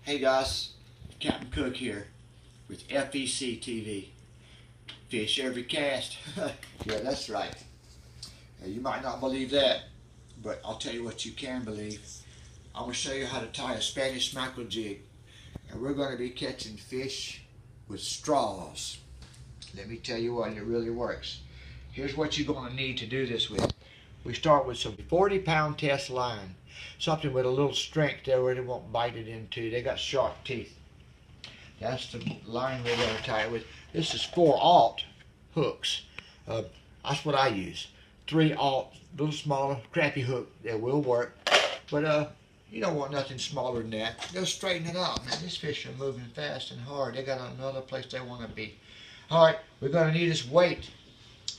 Hey guys, Captain Cook here with FEC TV. Fish every cast. Yeah, that's right. You might not believe that, but I'll tell you what you can believe. I'm going to show you how to tie a Spanish mackerel jig. And we're going to be catching fish with straws. Let me tell you what, it really works. Here's what you're going to need to do this with. We start with some 40-pound test line. Something with a little strength there where they won't bite it into. They got sharp teeth. That's the line we're going to tie it with. This is 4/0 hooks. That's what I use. 3/0, little smaller, crappy hook that will work. But you don't want nothing smaller than that. Go straighten it out, man. These fish are moving fast and hard. They got another place they want to be. All right, we're going to need this weight.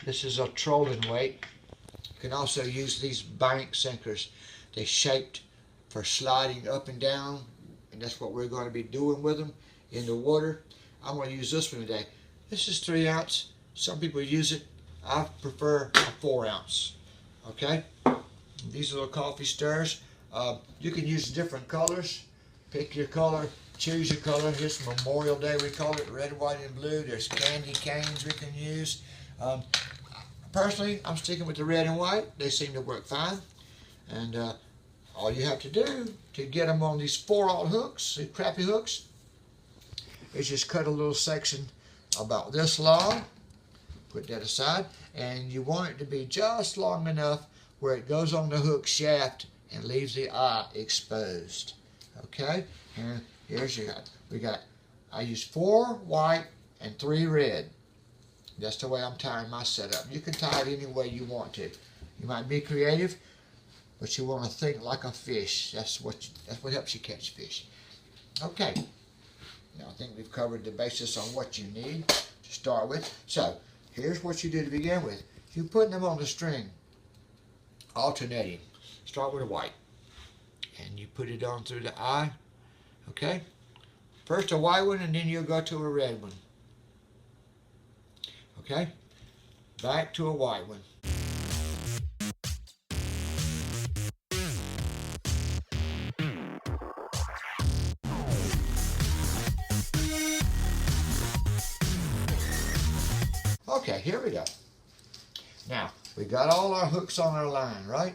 This is a trolling weight. You can also use these bank sinkers. They're shaped for sliding up and down, and that's what we're going to be doing with them in the water. I'm going to use this one today. This is 3 ounce. Some people use it. I prefer a 4 ounce. Okay? These are the coffee stirrers. You can use different colors. Pick your color. Choose your color. Here's Memorial Day. We call it red, white, and blue. There's candy canes we can use. Personally, I'm sticking with the red and white. They seem to work fine. And all you have to do to get them on these 4/0 hooks, these crappy hooks, is just cut a little section about this long. Put that aside. And you want it to be just long enough where it goes on the hook shaft and leaves the eye exposed. Okay? And here's I use 4 white and 3 red. That's the way I'm tying my setup. You can tie it any way you want to. You might be creative, but you want to think like a fish. That's what helps you catch fish. Okay. Now I think we've covered the basis on what you need to start with. So here's what you do to begin with. You put them on the string, alternating. Start with a white, and you put it on through the eye. Okay. First a white one, and then you'll go to a red one. Okay, back to a white one. Okay, here we go. Now, we got all our hooks on our line, right?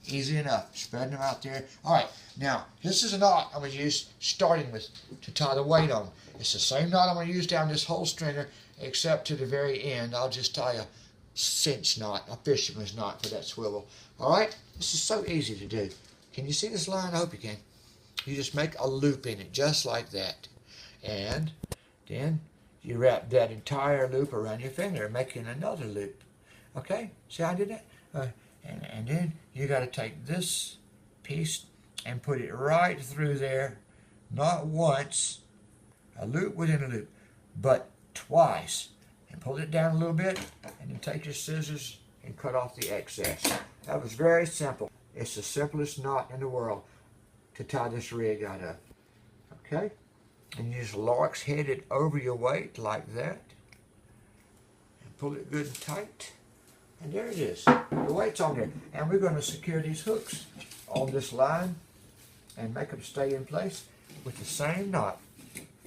Easy enough, spreading them out there. All right, now, this is a knot I'm going to use starting with to tie the weight on. It's the same knot I'm going to use down this whole stringer, except to the very end. I'll just tie a cinch knot, a fisherman's knot for that swivel. All right, this is so easy to do. Can you see this line? I hope you can. You just make a loop in it, just like that. And then you wrap that entire loop around your finger, making another loop. Okay, see how I did that? And then you got to take this piece and put it right through there, not once, a loop within a loop, but twice, and pull it down a little bit, and then take your scissors and cut off the excess. That was very simple. It's the simplest knot in the world to tie this rig out of. Okay? And you just lark's head it over your weight like that, and pull it good and tight. And there it is. The weight's on there. And we're going to secure these hooks on this line and make them stay in place with the same knot.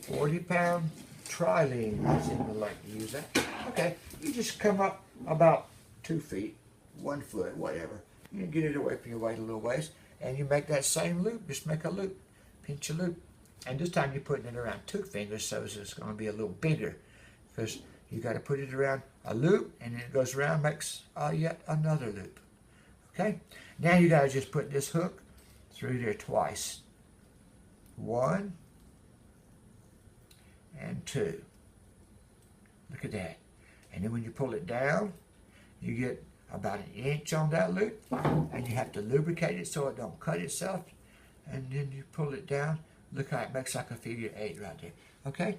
40-pound trilene. I seem to like to use that. Okay, you just come up about 2 feet, 1 foot, whatever. You can get it away from your weight a little ways, and you make that same loop. Just make a loop, pinch a loop. And this time you're putting it around 2 fingers, so it's going to be a little bigger, because you got to put it around a loop, and then it goes around, makes yet another loop. Okay, now you got to just put this hook through there twice. 1 and 2. Look at that. And then when you pull it down, you get about 1 inch on that loop, and you have to lubricate it so it don't cut itself. And then you pull it down. Look how it makes like a figure 8 right there. Okay?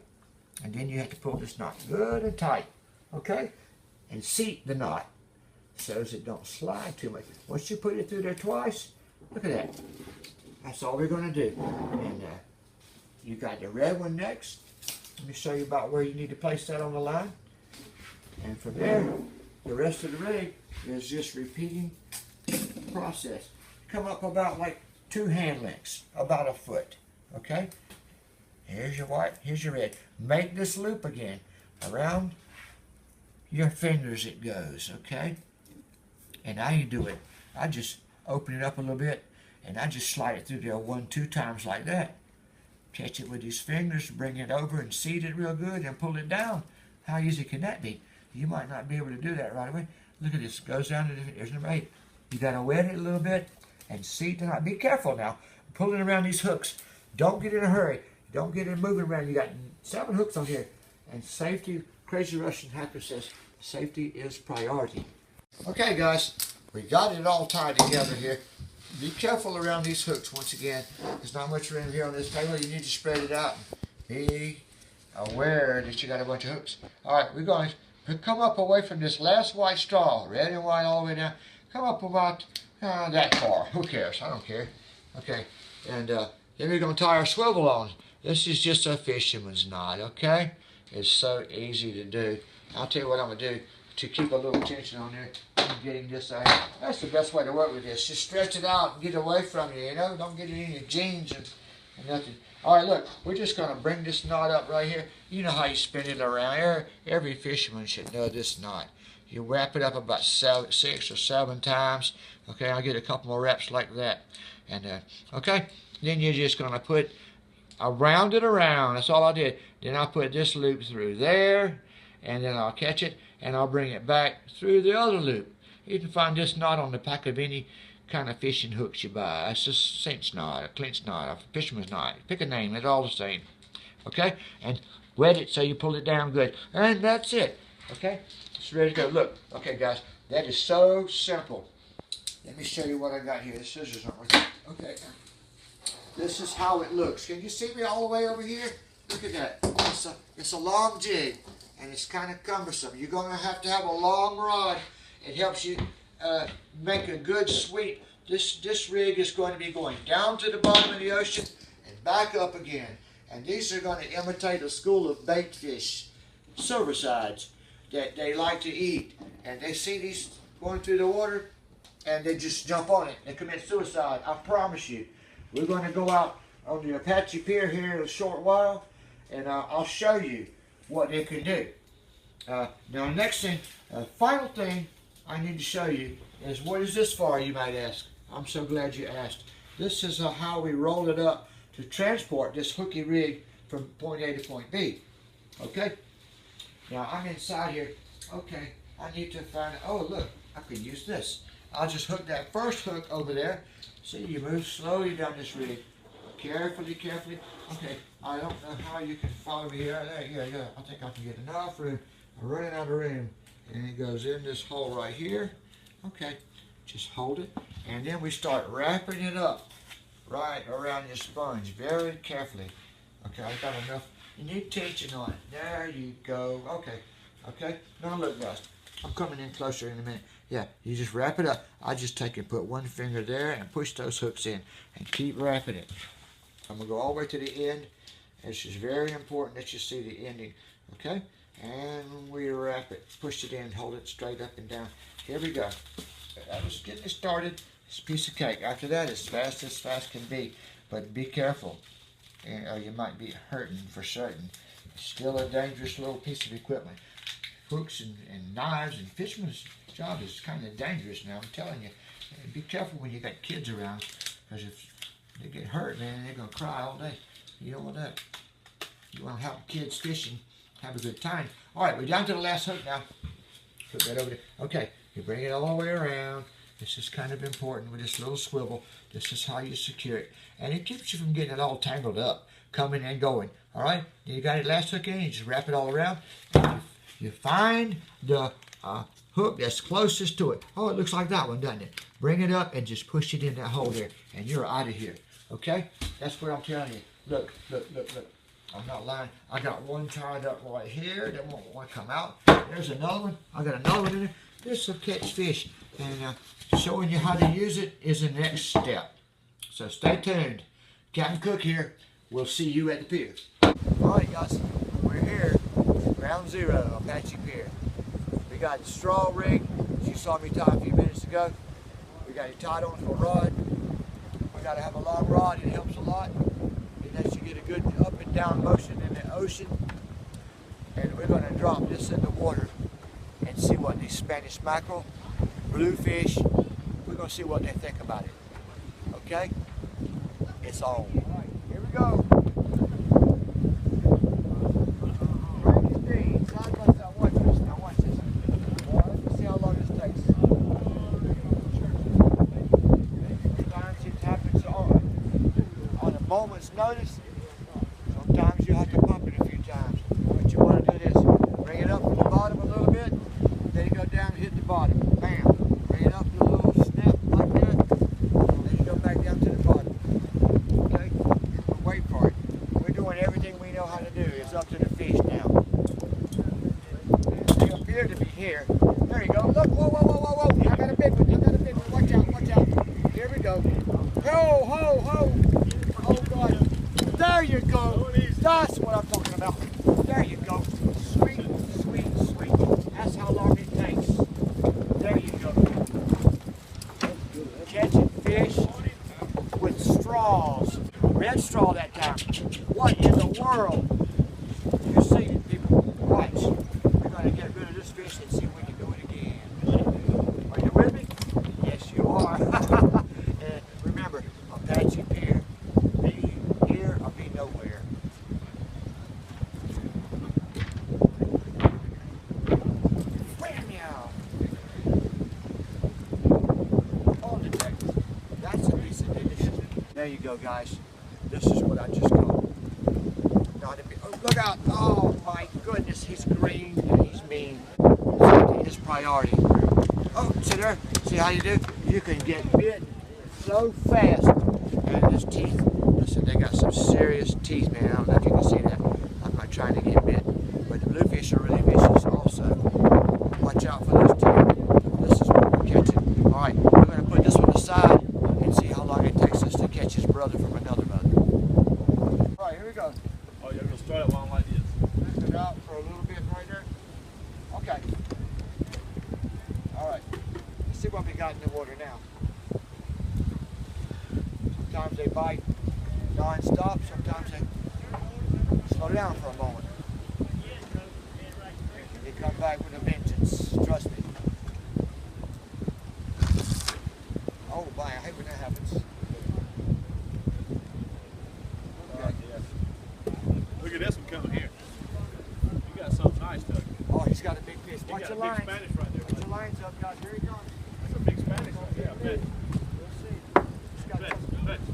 And then you have to pull this knot good and tight. Okay? And seat the knot so as it don't slide too much. Once you put it through there twice, look at that. That's all we're going to do. And you got the red one next. Let me show you about where you need to place that on the line. And from there, the rest of the rig is just repeating the process. Come up about like 2 hand lengths, about 1 foot. Okay? Here's your white, here's your red. Make this loop again. Around your fingers it goes, okay? And now you do it. I just open it up a little bit, and I just slide it through there 1-2 times like that. Catch it with these fingers, bring it over and seat it real good, and pull it down. How easy can that be? You might not be able to do that right away. Look at this, goes down to there's number 8. You gotta wet it a little bit and seat the knot. Be careful now, pulling around these hooks. Don't get in a hurry. Don't get it moving around. You got 7 hooks on here, and safety. Crazy Russian Hacker says safety is priority. Okay, guys, we got it all tied together here. Be careful around these hooks. Once again, there's not much room here on this table. You need to spread it out. Be aware that you got a bunch of hooks. All right, we're going to come up away from this last white straw, red and white all the way down. Come up about that far. Who cares? I don't care. Okay, and then we're going to tie our swivel on. This is just a fisherman's knot, okay? It's so easy to do. I'll tell you what I'm going to do to keep a little tension on there. I'm getting this out. That's the best way to work with this. Just stretch it out and get away from you, you know? Don't get it in your jeans and nothing. All right, look, we're just going to bring this knot up right here. You know how you spin it around. Every fisherman should know this knot. You wrap it up about 6 or 7 times. Okay, I'll get a couple more wraps like that. And okay, then you're just going to put around it around. That's all I did. Then I'll put this loop through there, and then I'll catch it, and I'll bring it back through the other loop. You can find this knot on the back of any kind of fishing hooks you buy. It's just a cinch knot, a clinch knot, a fisherman's knot. Pick a name, it's all the same. Okay? And wet it so you pull it down good. And that's it. Okay? It's ready to go. Look. Okay, guys. That is so simple. Let me show you what I got here. The scissors aren't working. Okay. This is how it looks. Can you see me all the way over here? Look at that. It's a long jig, and it's kind of cumbersome. You're going to have a long rod. It helps you make a good sweep. This rig is going to be going down to the bottom of the ocean and back up again. And these are going to imitate a school of bait fish, silversides, that they like to eat. And they see these going through the water, and they just jump on it. They commit suicide. I promise you. We're going to go out on the Apache Pier here in a short while, and I'll show you what they can do. Now, next thing, final thing I need to show you is, what is this for, you might ask? I'm so glad you asked. This is how we roll it up to transport this hooky rig from point A to point B. Okay? Now, I'm inside here. Okay, I need to find, oh, look, I could use this. I'll just hook that first hook over there. See, you move slowly down this rig. Carefully, carefully. Okay, I don't know how you can follow me here. There, yeah. I think I can get enough room. I'm running out of room. And it goes in this hole right here. Okay, just hold it. And then we start wrapping it up right around your sponge very carefully. Okay, I got enough. You need tension on it. There you go. Okay. Now look, guys. I'm coming in closer in a minute. Yeah, you just wrap it up. I just take and put one finger there and push those hooks in and keep wrapping it. I'm going to go all the way to the end. This is very important that you see the ending. Okay? And we wrap it. Push it in, hold it straight up and down. Here we go. I was getting it started. It's a piece of cake. After that, as fast can be. But be careful, or you might be hurting for certain. It's still a dangerous little piece of equipment. Hooks and knives and fisherman's job is kind of dangerous now, I'm telling you. Be careful when you got kids around, because if they get hurt, man, they're going to cry all day. You don't want that. You want to help kids fishing, have a good time. All right, we're down to the last hook now. Put that over there. Okay, you bring it all the way around. This is kind of important with this little swivel. This is how you secure it. And it keeps you from getting it all tangled up, coming and going. All right, then you got it last hook in, you just wrap it all around. You find the hook that's closest to it. Oh, it looks like that one, doesn't it? Bring it up and just push it in that hole there, and you're out of here. Okay? That's what I'm telling you. Look. I'm not lying. I got one tied up right here. That won't want to come out. There's another one. I got another one in there. This will catch fish. And showing you how to use it is the next step. So stay tuned. Captain Cook here. We'll see you at the pier. All right, guys. We're here. Ground Zero, Apache Pier. We got the straw rig, as you saw me tie a few minutes ago. We got it tied onto a rod. We got to have a long rod. It helps a lot. It lets you get a good up and down motion in the ocean, and we're going to drop this in the water and see what these Spanish mackerel, bluefish, we're going to see what they think about it. Okay? It's on. Here we go. Side by side. Watch this. Now watch this. Let's see how long this takes. Sometimes it happens on a moment's notice. Sometimes you have to pump it a few times. But you want to do this. Bring it up from the bottom a little bit. Then you go down and hit the bottom. Bam. Bring it up to a little snap like that. Then you go back down to the bottom. Okay? Wait for it. We're doing everything we know how to do. It's up to the fish now. They appear to be here. There you go. Look. Whoa, whoa, whoa, whoa, whoa. I got a big one. I got a big one. Watch out, watch out. Here we go. Ho, ho, ho. Oh, God. There you go. That's what I'm talking about. There you go. Sweet, sweet, sweet. That's how long it takes. There you go. Catching fish with straws. Red straw that time. What in the world? You see, people, watch. We're going to get rid of this fish and see if we can do it again. Are you with me? Yes, you are. And remember, Apache Pier. Be here or be nowhere. That's a piece of dish. There you go, guys. This is what I just caught. Not a bit. Oh, look out! Oh my goodness, he's green and he's mean. His priority. Oh, see there? See how you do? You can get bit so fast. And his teeth. Listen, they got some serious teeth, man. I don't know if you can see that. I'm not trying to get bit. But the bluefish are really vicious also. Watch out for those teeth. This is what we're catching. Alright, we're going to put this one aside and see how long it takes us to catch his brother from another mother. Alright, here we go. Oh, you're going to start it one like this. Lift it out for a little bit right there. Okay. Alright. Let's see what we got in the water now. Sometimes they bite non-stop, sometimes they slow down for a moment. They come back with a vengeance, trust me. Oh my, I hate when that happens. Okay. Look at this one coming here. You got something nice, Doug. Oh, he's got a big fish. Watch the line. Spanish right there. Watch the lines up, guys. Here he comes. That's a big Spanish right there. I bet. We'll see. He's got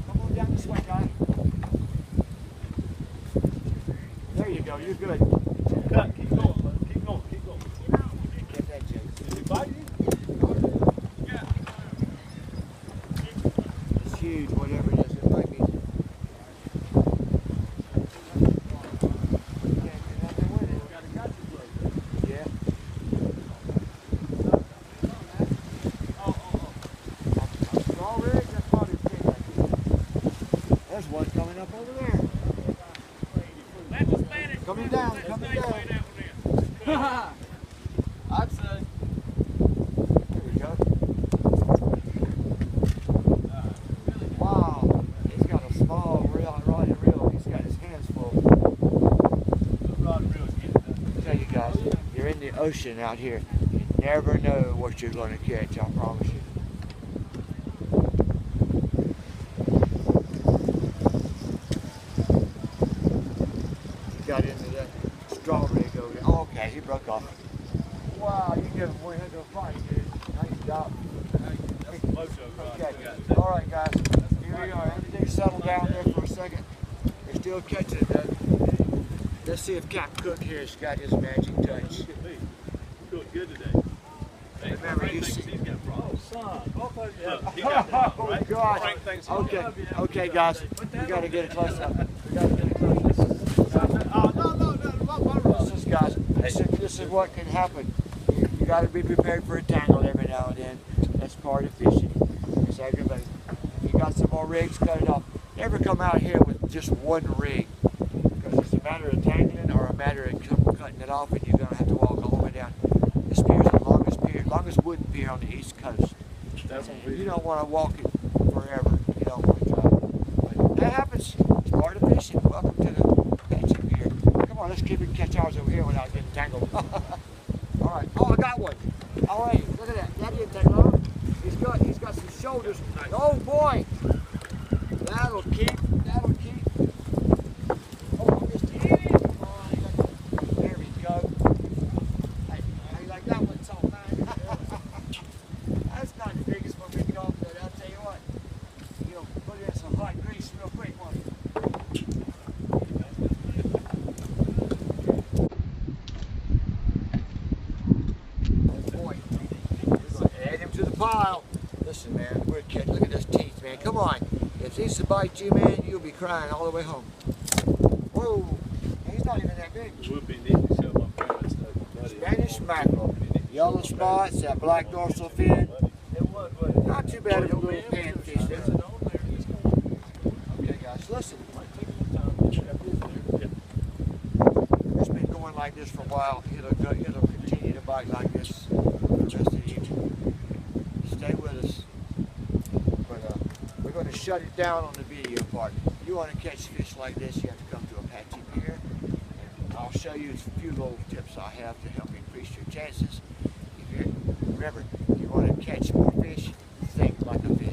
come on down this way, guy. There you go. You're good. Cut. Keep going, bud. Keep going. Keep going. Get that, Jake. Did he bite you? Yeah. It's huge, whatever it is. It might be. Can't do nothing with it. Got a gotcha plate. Yeah. Straw rig, that's probably a big one. There's one coming up over there. Coming down, coming down. I'd say. There we go. Wow, he's got a small rod and reel. He's got his hands full. Rod and reel is getting done. I tell you guys, you're in the ocean out here. You never know what you're going to catch, I promise you. He got into that straw rig over there. Oh, okay, he broke off. Wow, you give him 100 a fight, dude. Nice job. That's a mojo rod. Okay, all right, guys. Here we are. Everything's settled down there for a second. We're still catching it, though. Let's see if Captain Cook here has got his magic touch. Look at me. You doing good today. Hey, Remember, Frank you thinks see- he's got problems. Son, both of you. Look, he got that, Oh, right? God. Frank thinks he Okay, got it. okay, guys. We got to get it close up. We got to get it close up. Oh, no. This is, guys, this is what can happen. You got to be prepared for a tangle every now and then. That's part of fishing. It's aggravating. If you got some more rigs, cut it off. Never come out here with just one rig, because it's a matter of tangling or a matter of cutting it off, and you're going to have to walk all the way down. This pier is the longest wooden pier on the East Coast. You don't want to walk it forever. You don't want to drive it. But that happens. It's part of fishing. Welcome to the let's keep it catch ours over here without getting tangled. All right. Oh, I got one. All right. Look at that. That didn't take long. He's got some shoulders. Oh boy. That'll keep. That'll keep. Oh, I missed it. Oh, there we go. Hey, how you like that one, Salt Man? That's not the biggest one we got, but I'll tell you what. You'll put it in some hot grease real quick, won't you? Pile. Listen, man, we're kidding. Look at this teeth, man. Come on. If these to bite you, man, you'll be crying all the way home. Whoa. He's not even that big. Spanish mackerel. Yellow spots, that black dorsal fin. Not too bad of a little panfish there. Okay, guys, listen. It's been going like this for a while. It'll continue to bite like this for the rest of the evening. Stay with us, but we're going to shut it down on the video part. If you want to catch fish like this, you have to come to Apache Pier, and I'll show you a few little tips I have to help increase your chances. Remember, if you want to catch more fish, think like a fish.